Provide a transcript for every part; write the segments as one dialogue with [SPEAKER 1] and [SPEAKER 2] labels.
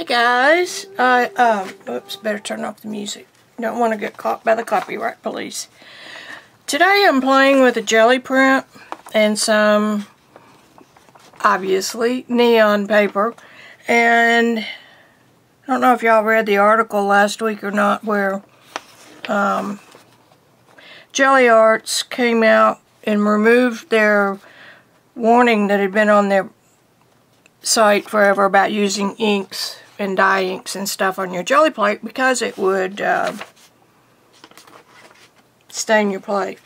[SPEAKER 1] Guys, oops, better turn off the music. Don't want to get caught by the copyright police. Today I'm playing with a Gelli print and some, obviously, neon paper. And I don't know if y'all read the article last week or not where Gelli Arts came out and removed their warning that had been on their site forever about using inks and dye inks and stuff on your Gelli plate because it would stain your plate.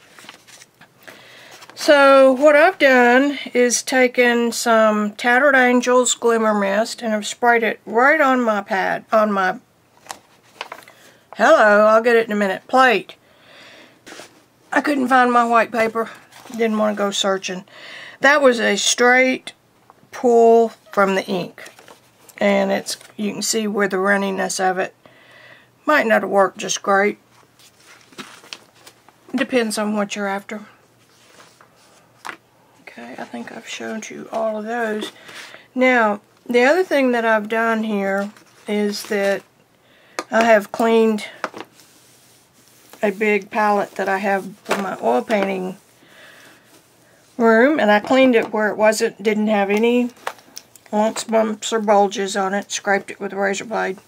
[SPEAKER 1] So what I've done is taken some Tattered Angels Glimmer Mist and I've sprayed it right on my pad, on my, hello, I'll get it in a minute, plate. I couldn't find my white paper, didn't want to go searching. That was a straight pull from the ink. And it's, you can see where the runniness of it might not have worked just great. Depends on what you're after. Okay, I think I've shown you all of those. Now, the other thing that I've done here is that I have cleaned a big palette that I have for my oil painting room, and I cleaned it where it didn't have any lumps, bumps, or bulges on it, scraped it with a razor blade,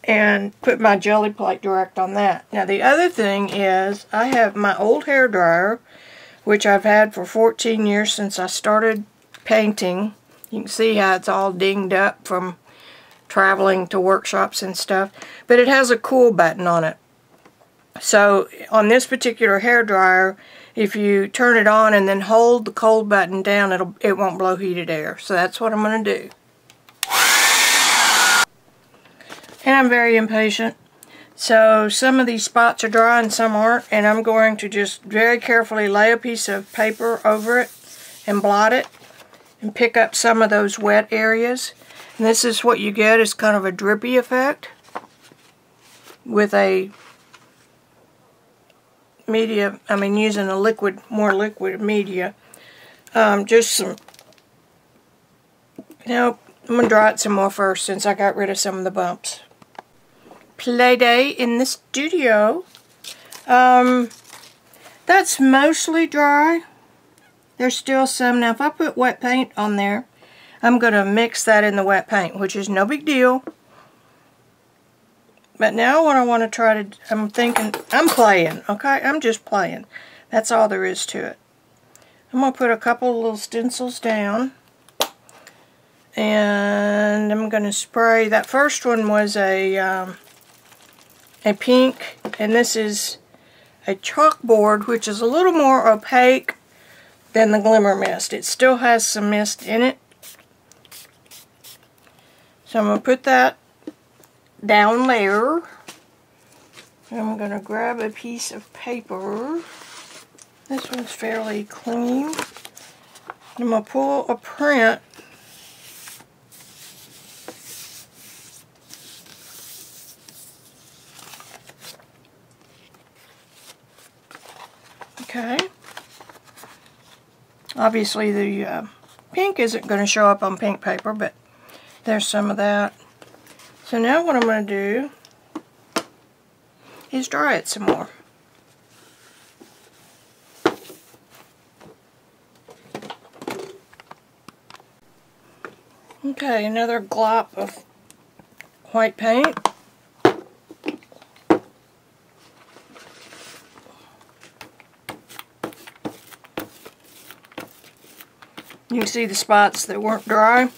[SPEAKER 1] and put my Gelli plate direct on that. Now the other thing is, I have my old hair dryer, which I've had for 14 years since I started painting. You can see how it's all dinged up from traveling to workshops and stuff, but it has a cool button on it. So on this particular hair dryer, if you turn it on and then hold the cold button down, it won't blow heated air. So that's what I'm going to do. And I'm very impatient. So some of these spots are dry and some aren't. And I'm going to just very carefully lay a piece of paper over it and blot it and pick up some of those wet areas. And this is what you get, is kind of a drippy effect with a media, using a liquid, more liquid media. Just some, I'm going to dry it some more first since I got rid of some of the bumps. Play day in the studio. That's mostly dry. There's still some. Now if I put wet paint on there, I'm going to mix that in the wet paint, which is no big deal. But now what I want to try to, I'm playing, okay? I'm just playing. That's all there is to it. I'm going to put a couple of little stencils down. And I'm going to spray, that first one was a pink, and this is a chalkboard, which is a little more opaque than the Glimmer Mist. It still has some mist in it. So I'm going to put that down there. I'm going to grab a piece of paper. This one's fairly clean. I'm going to pull a print. Okay. Obviously the pink isn't going to show up on pink paper, but there's some of that. So now what I'm going to do is dry it some more. Okay, another glop of white paint. You can see the spots that weren't dry.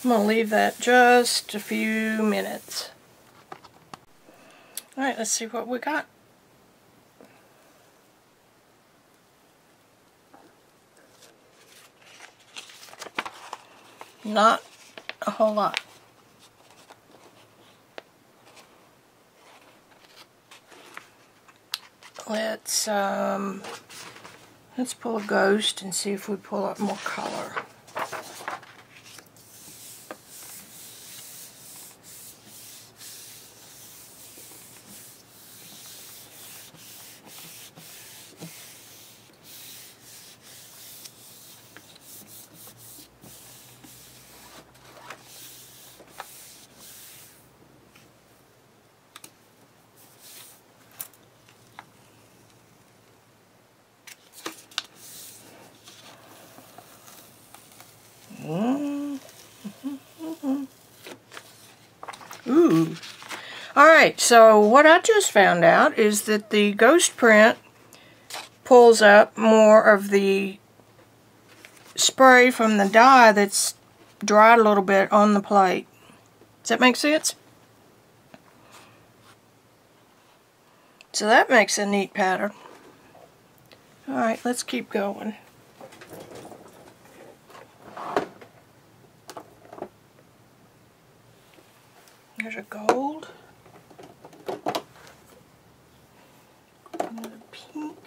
[SPEAKER 1] I'm going to leave that just a few minutes. Alright, let's see what we got. Not a whole lot. let's pull a ghost and see if we pull up more color. Ooh. Alright, so what I just found out is that the ghost print pulls up more of the spray from the dye that's dried a little bit on the plate. Does that make sense? So that makes a neat pattern. Alright, let's keep going. There's a gold. Another pink.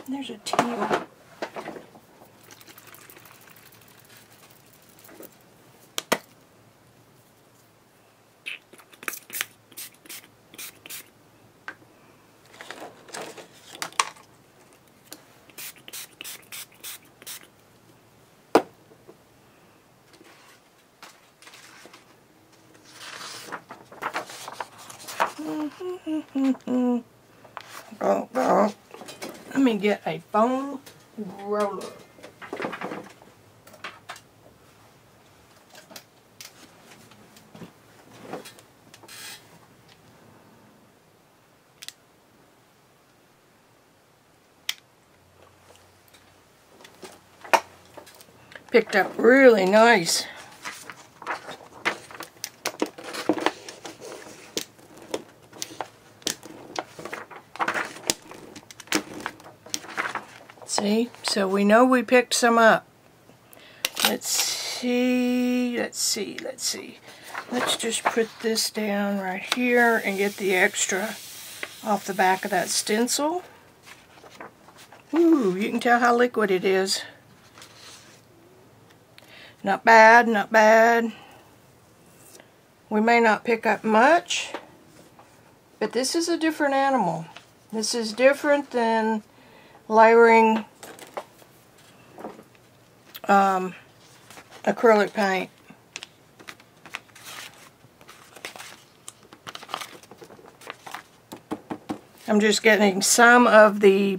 [SPEAKER 1] And there's a teal. Let me get a foam roller. Picked up really nice. See, so we know we picked some up. Let's see. Let's just put this down right here and get the extra off the back of that stencil. Ooh, you can tell how liquid it is. Not bad, not bad. We may not pick up much, but this is a different animal. This is different than layering acrylic paint. I'm just getting some of the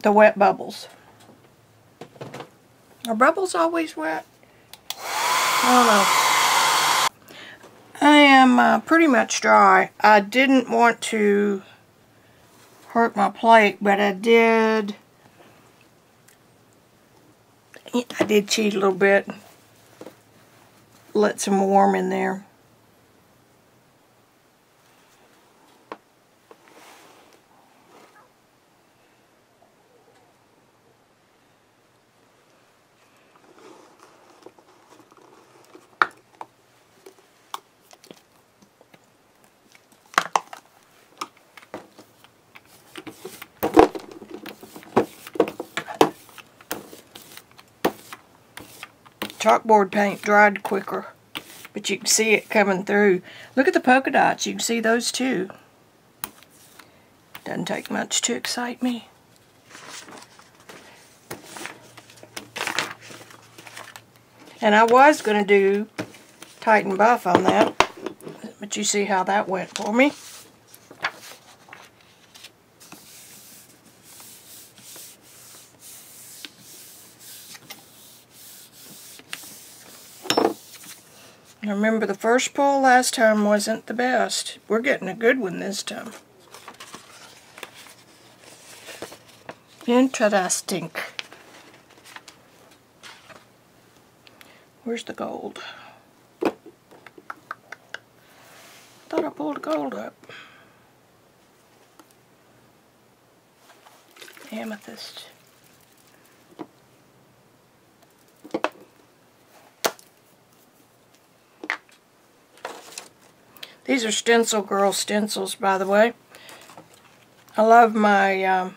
[SPEAKER 1] wet bubbles. Are bubbles always wet? I don't know. I am pretty much dry. I didn't want to hurt my plate, but I did cheat a little bit. Let some warm in there. Chalkboard paint dried quicker, but you can see it coming through. Look at the polka dots. You can see those too. Doesn't take much to excite me. And I was going to do tight and buff on that, but you see how that went for me. Remember, the first pull last time wasn't the best. We're getting a good one this time. Interesting. Where's the gold? Thought I pulled gold up. Amethyst. These are Stencil Girl stencils, by the way. I love my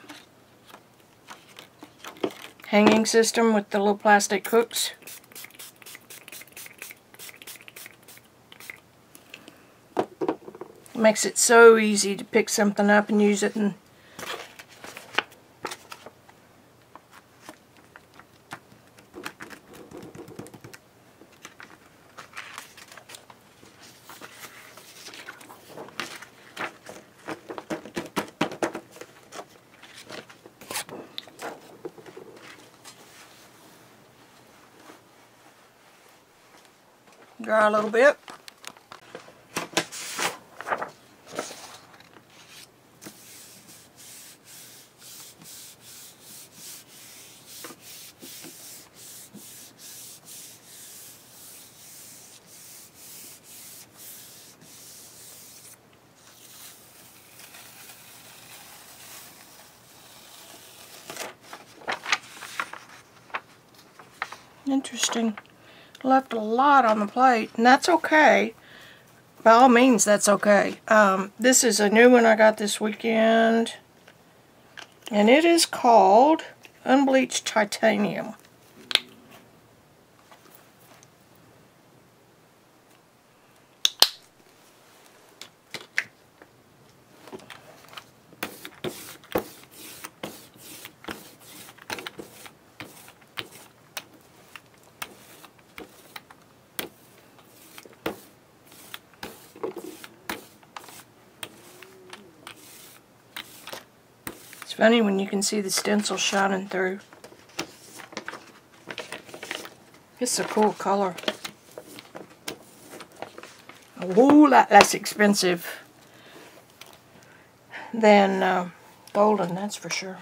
[SPEAKER 1] hanging system with the little plastic hooks. It makes it so easy to pick something up and use it. And dry a little bit. Interesting. Left a lot on the plate, and that's okay. By all means, that's okay. This is a new one I got this weekend, and it is called Unbleached Titanium. It's funny when you can see the stencil shining through. It's a cool color. A whole lot less expensive than golden, that's for sure.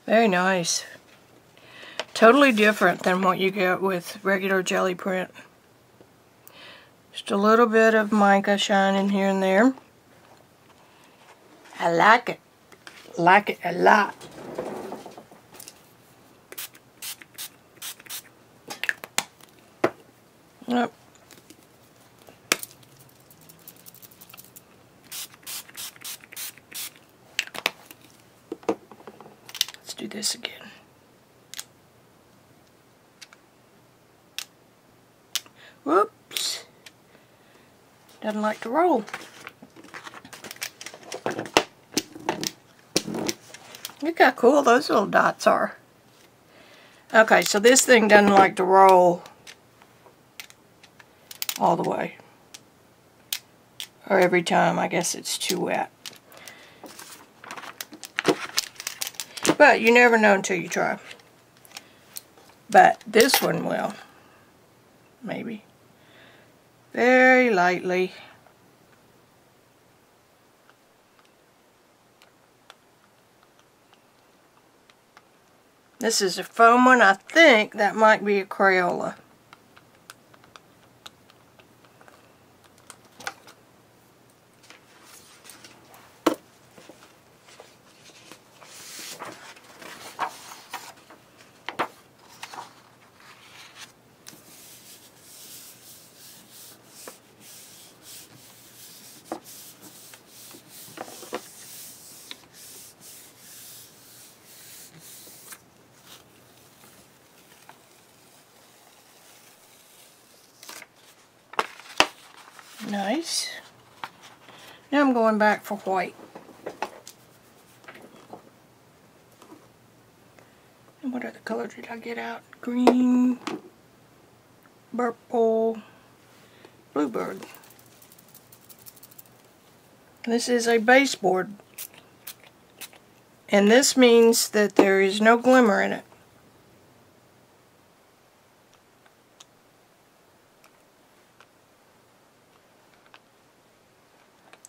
[SPEAKER 1] Very nice. Totally different than what you get with regular jelly print. Just a little bit of mica shining here and there. I like it. Like it a lot. Yep. Do this again. Whoops. Doesn't like to roll. Look how cool those little dots are. Okay, so this thing doesn't like to roll all the way. Or every time. I guess it's too wet. But you never know until you try. But this one will. Maybe. Very lightly. This is a foam one. I think that might be a Crayola. Nice. Now I'm going back for white. And what other color did I get out? Green, purple, bluebird. This is a baseboard. And this means that there is no glimmer in it.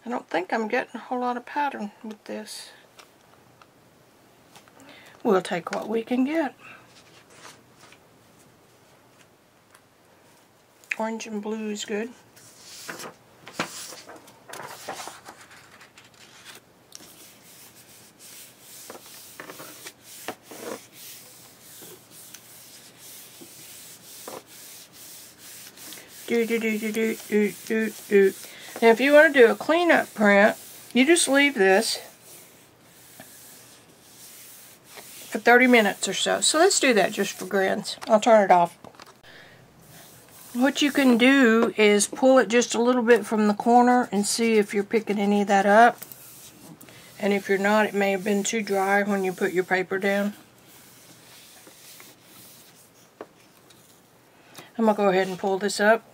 [SPEAKER 1] I don't think I'm getting a whole lot of pattern with this. we'll take what we can get. Orange and blue is good. Now if you want to do a cleanup print, you just leave this for 30 minutes or so. So let's do that just for grins. I'll turn it off. What you can do is pull it just a little bit from the corner and see if you're picking any of that up. And if you're not, it may have been too dry when you put your paper down. I'm going to go ahead and pull this up.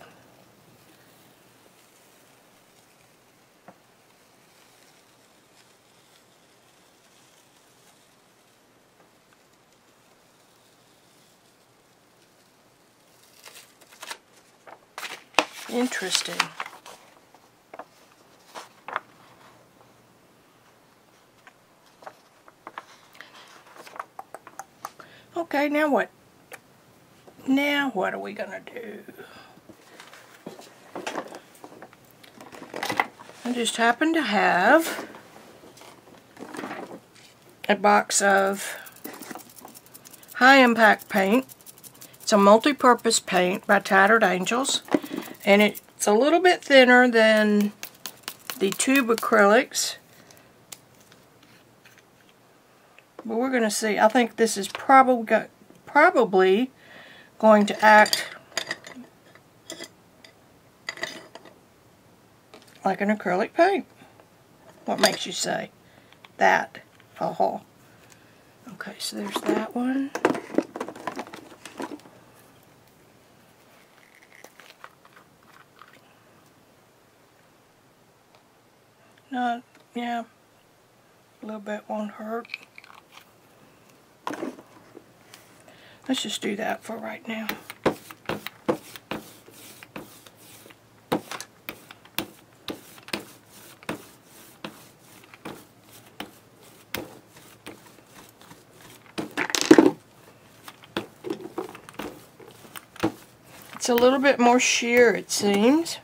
[SPEAKER 1] Interesting. Okay, now what? Now what are we gonna do? I just happen to have a box of high impact paint. It's a multi-purpose paint by Tattered Angels. And it's a little bit thinner than the tube acrylics. But we're going to see. I think this is probably going to act like an acrylic paint. What makes you say that? Oh. Okay, so there's that one. Yeah, a little bit won't hurt. Let's just do that for right now. It's a little bit more sheer, it seems.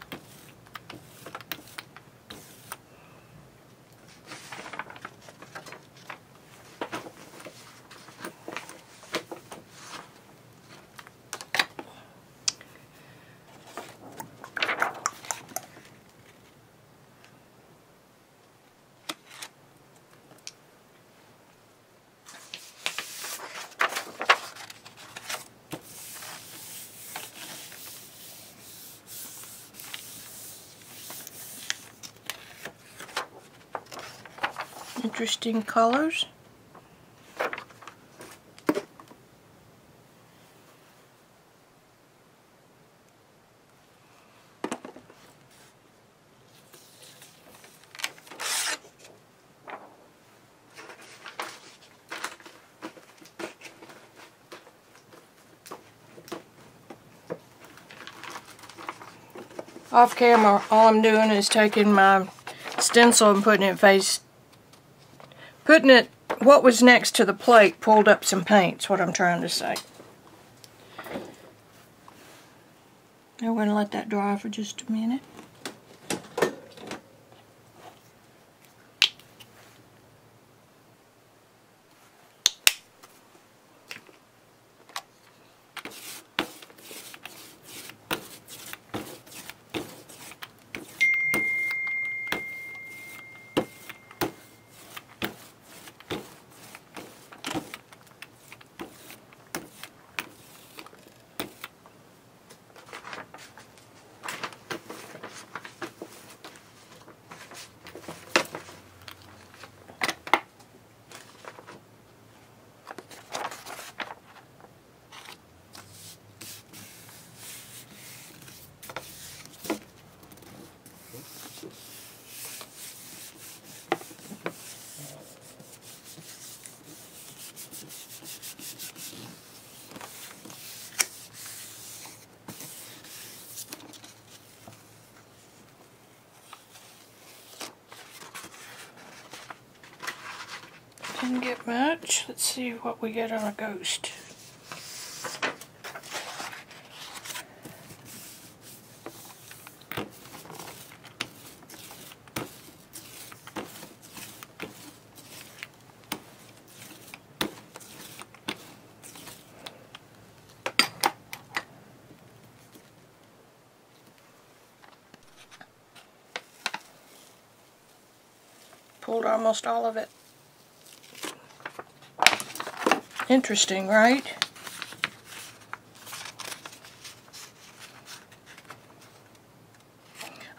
[SPEAKER 1] Interesting colors. Off camera, all I'm doing is taking my stencil and putting it what was next to the plate, pulled up some paint's what I'm trying to say. Now we're going to let that dry for just a minute. Didn't get much. Let's see what we get on a ghost. Pulled almost all of it. Interesting, right?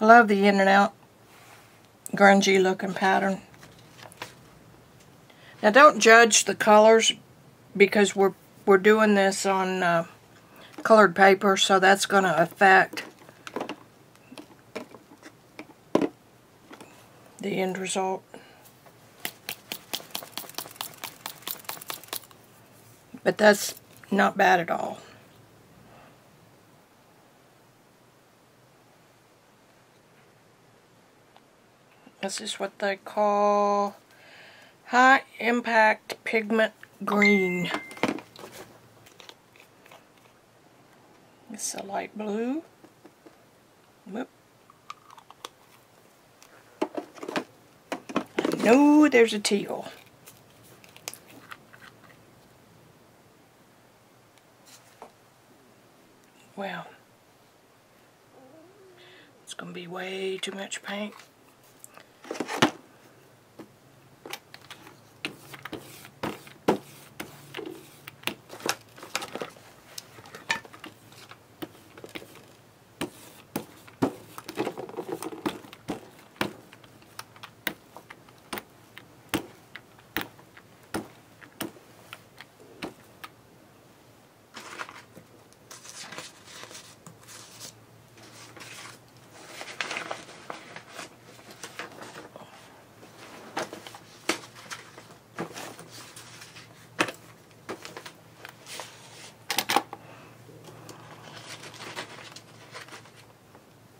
[SPEAKER 1] I love the in and out grungy looking pattern. Now don't judge the colors because we're doing this on colored paper, so that's going to affect the end result. But that's not bad at all. This is what they call high impact pigment green. It's a light blue. Whoop. I know there's a teal. Well, it's going to be way too much paint.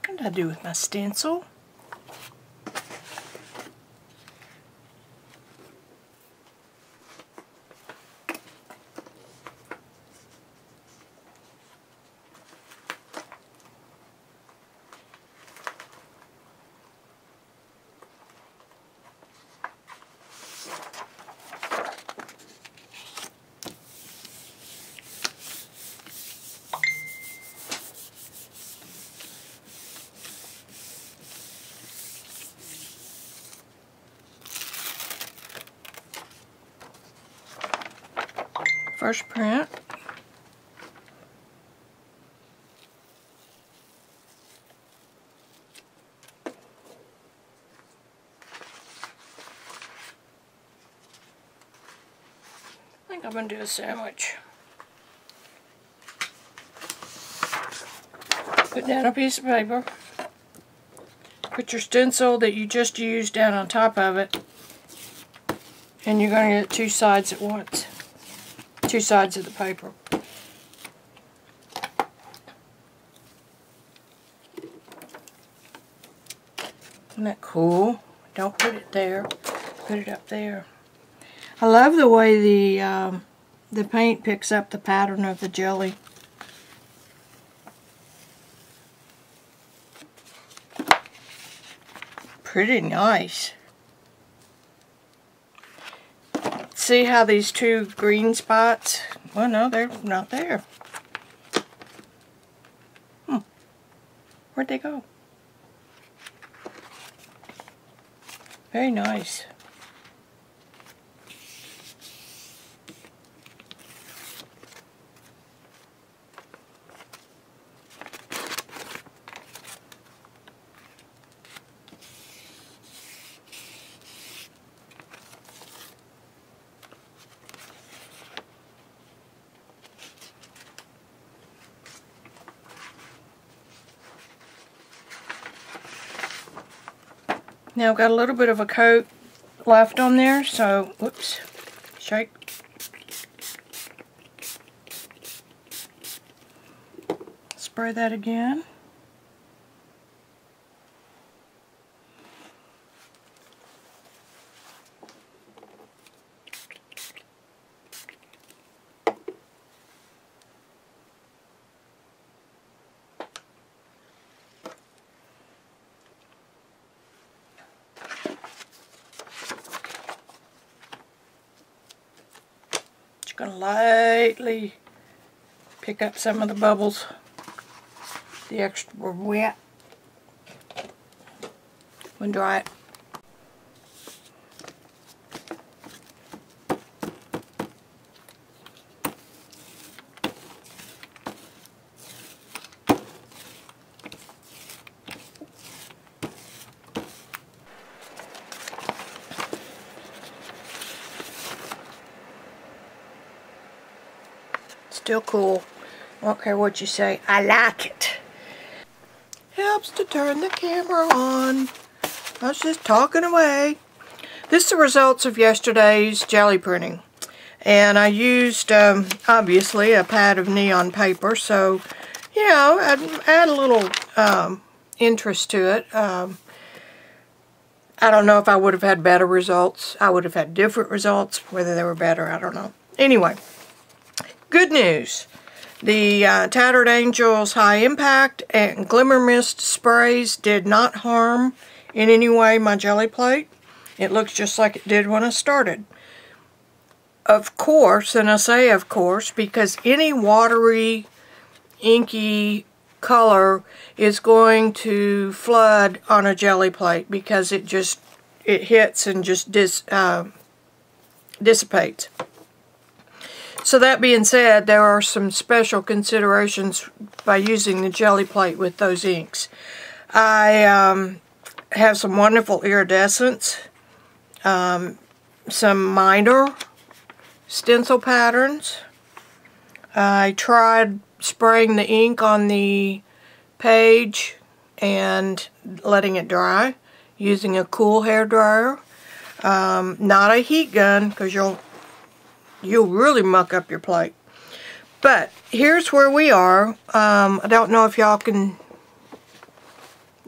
[SPEAKER 1] What did I do with my stencil? First print. I think I'm going to do a sandwich. Put down a piece of paper. Put your stencil that you just used down on top of it. And you're going to get two sides at once. Two sides of the paper. Isn't that cool? Don't put it there. Put it up there. I love the way the paint picks up the pattern of the jelly. Pretty nice. See how these two green spots, well no, they're not there. Where'd they go? Very nice. Now I've got a little bit of a coat left on there, so, whoops, shake. Spray that again. going to lightly pick up some of the bubbles, the extra wet, and dry it. Still cool. I don't care what you say. I like it. Helps to turn the camera on. I was just talking away. This is the results of yesterday's jelly printing. And I used, obviously, a pad of neon paper. So, you know, I'd add a little interest to it. I don't know if I would have had better results. I would have had different results. Whether they were better, I don't know. Anyway. Good news. The Tattered Angels High Impact and Glimmer Mist sprays did not harm in any way my jelly plate. It looks just like it did when I started. Of course, and I say of course, because any watery, inky color is going to flood on a jelly plate because it hits and just dissipates. So that being said, there are some special considerations by using the jelly plate with those inks. I have some wonderful iridescence, some minor stencil patterns. I tried spraying the ink on the page and letting it dry using a cool hair dryer. Not a heat gun, because you'll really muck up your plate. But here's where we are. I don't know if y'all can...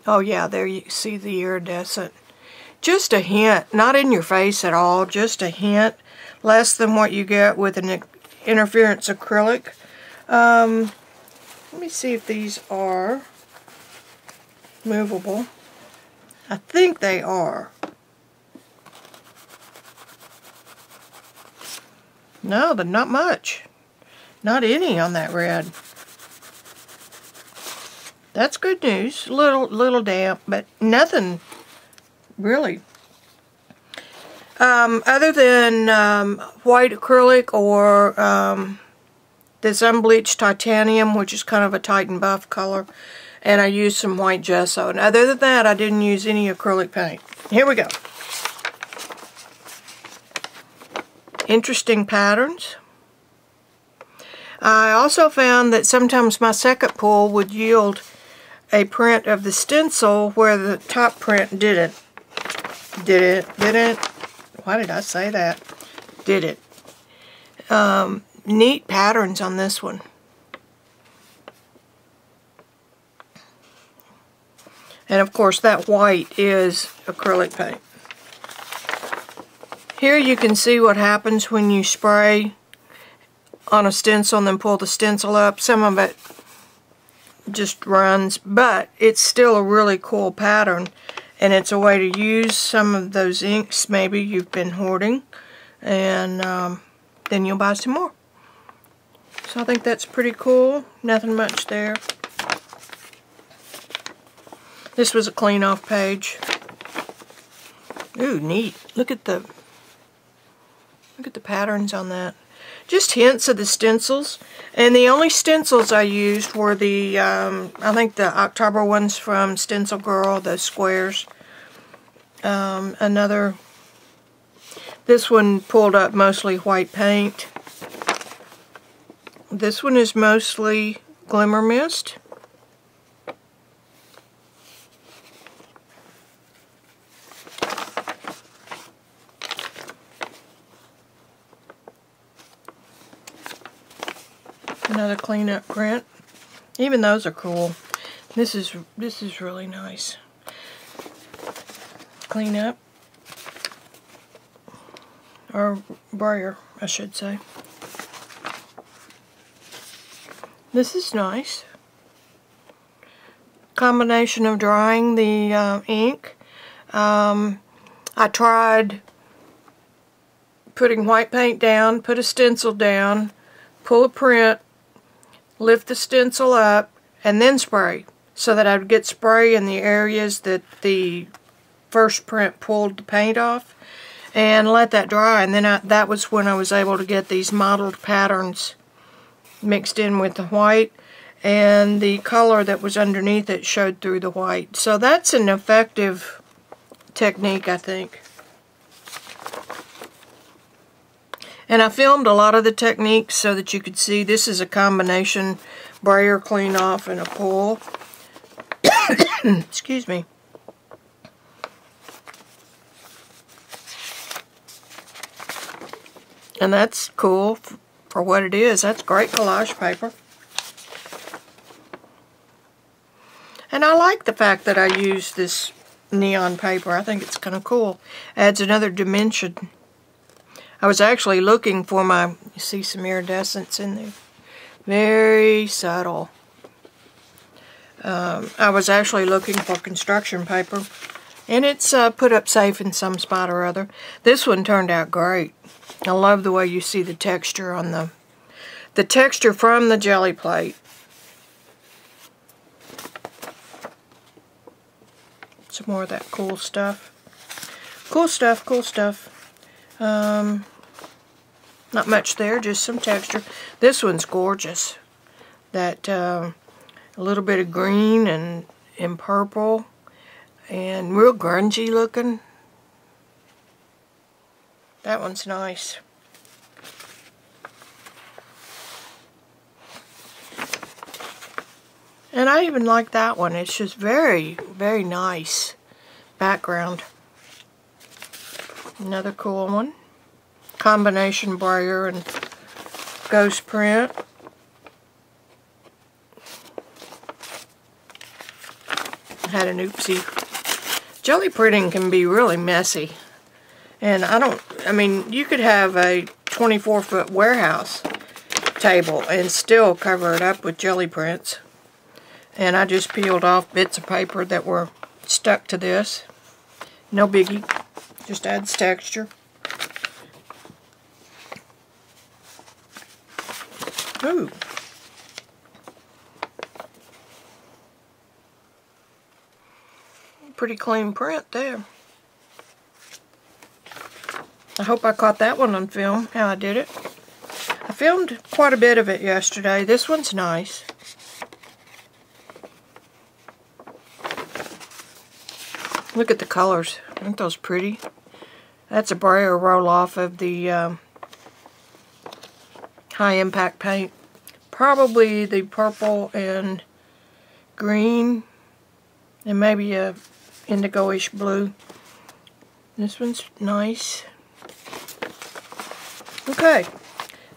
[SPEAKER 1] Oh yeah, there you see the iridescent. Just a hint, not in your face at all, just a hint. Less than what you get with an interference acrylic. Let me see if these are movable. I think they are. No, but not much. Not any on that red. That's good news. A little damp, but nothing really. Other than white acrylic or this unbleached titanium, which is kind of a Titan buff color, and I used some white gesso. And other than that, I didn't use any acrylic paint. Here we go. Interesting patterns. I also found that sometimes my second pull would yield a print of the stencil where the top print didn't. Didn't. Why did I say that? Did it. Neat patterns on this one. And of course that white is acrylic paint. Here you can see what happens when you spray on a stencil and then pull the stencil up. Some of it just runs, but it's still a really cool pattern, and it's a way to use some of those inks maybe you've been hoarding, and then you'll buy some more. So I think that's pretty cool. Nothing much there. This was a clean off page. Ooh, neat. Look at the patterns on that. Just hints of the stencils. And the only stencils I used were the, I think the October ones from Stencil Girl, the squares. This one pulled up mostly white paint. This one is mostly Glimmer Mist. Another cleanup print. Even those are cool. This is really nice. Clean up. Or brayer, I should say. This is nice. Combination of drying the ink. I tried putting white paint down, put a stencil down, pull a print, lift the stencil up, and then spray, so that I would get spray in the areas that the first print pulled the paint off, and let that dry. And then that was when I was able to get these mottled patterns mixed in with the white, and the color that was underneath it showed through the white. So that's an effective technique, I think. And I filmed a lot of the techniques so that you could see. This is a combination brayer, clean off, and a pull. Excuse me. And that's cool for what it is. That's great collage paper. And I like the fact that I use this neon paper. I think it's kind of cool. Adds another dimension. I was actually looking for my, you see some iridescence in there. Very subtle. I was actually looking for construction paper. And it's put up safe in some spot or other. This one turned out great. I love the way you see the texture on the texture from the Gelli plate. Some more of that cool stuff. Cool stuff, cool stuff. Not much there, just some texture. This one's gorgeous. That a little bit of green and purple and real grungy looking. That one's nice. And I even like that one. It's just very, very nice background. Another cool one. Combination brayer and ghost print. I had an oopsie. Gelli printing can be really messy. And I mean, you could have a 24-foot warehouse table and still cover it up with Gelli prints. And I just peeled off bits of paper that were stuck to this. No biggie. Just adds texture. Ooh. Pretty clean print there. I hope I caught that one on film, how I did it. I filmed quite a bit of it yesterday. This one's nice. Look at the colors. Aren't those pretty? That's a brayer roll off of the high impact paint. Probably the purple and green and maybe a indigo-ish blue. This one's nice. Okay,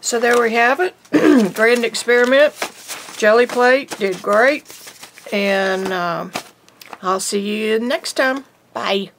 [SPEAKER 1] so there we have it. Grand experiment. Gelli plate did great. And I'll see you next time. Bye.